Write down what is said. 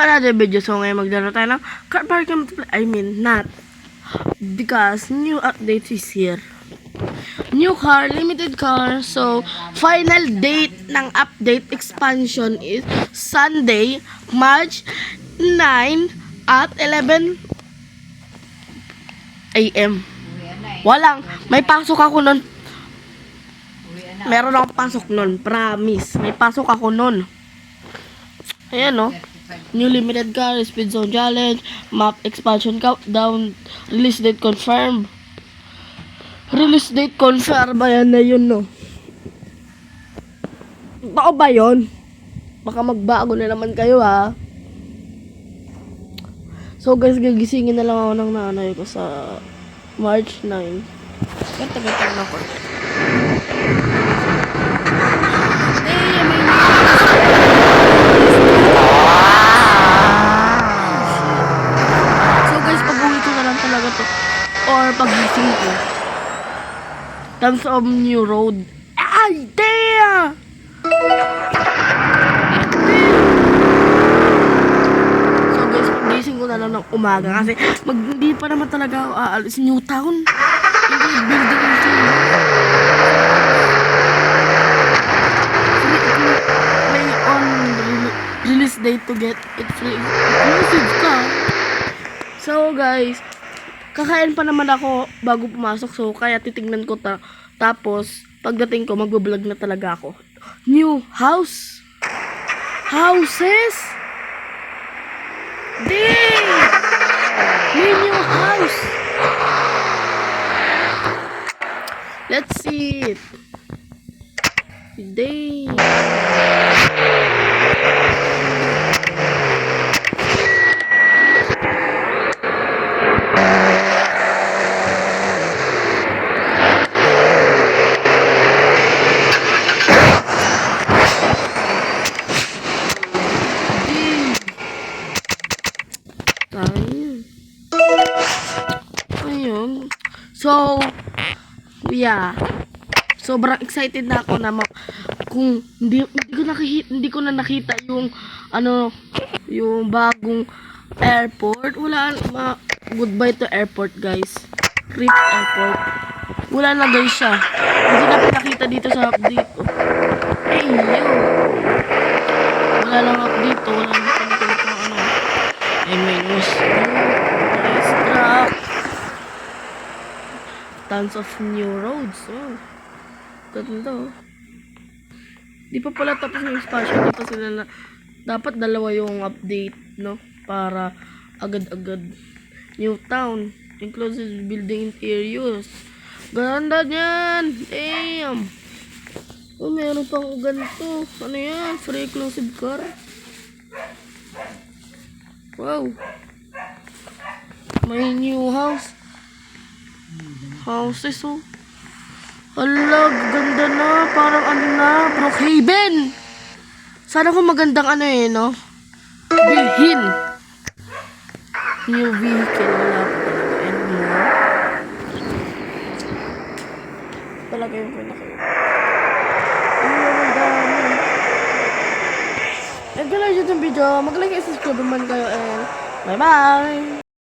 another video. So ngayon maglaro tayo ng car parking multiplayer. I mean not, because new update is here. New car, limited car. So final date ng update expansion is Sunday, March 9 at 11 AM. Walang, may pasok ako nun. Meron akong pasok nun, promise. May pasok ako nun. Ayan, no? New limited car, speed zone challenge, map expansion countdown, release date confirmed. Release date confirmed, ayan na yun, no? Baka ba yun? Baka magbago na naman kayo, ha? So, guys, gagisingin na lang ako ng nanay ko sa March 9. Gata-gata na ko. Or pagising ko, terms of new road. Ay, damn! So guys, pagising ko na lang ng umaga kasi hindi pa naman talaga ako aalis New Town. Hindi building ito. May on release date to get it free. Exclusive ka. So guys, kakain pa naman ako bago pumasok, so kaya titignan ko tapos pagdating ko magbo-vlog na talaga ako. New house. Houses. Dang! May new house. Let's see it. Dang. Ayun. So, yeah. Sobrang excited na ako na kung hindi ko na nakita yung yung bagong airport. Goodbye to airport, guys. Rip airport. Wala na guys siya. Hindi na pinakita dito sa update. Hey, yo. Wala lang update. Wala lang pinakita ng menus. Nice drop. Tons of new roads. Oh. Ganda. Di pa pala tapos yung expansion. Di pa sila na. Dapat dalawa yung update, no? Para agad-agad. New town. Inclusive building interiors. Ganda niyan. Damn. Oh, meron pang ganito. Ano yan? Free exclusive car. Wow. May new house. Houses, oh. Hala, ganda na. Parang Brookhaven. Sana kung magandang no? Bilhin. New vehicle. Wala pa talaga. And more. Talaga yung pinaka. And kung like yung video, mag-like and subscribe naman kayo. And bye-bye!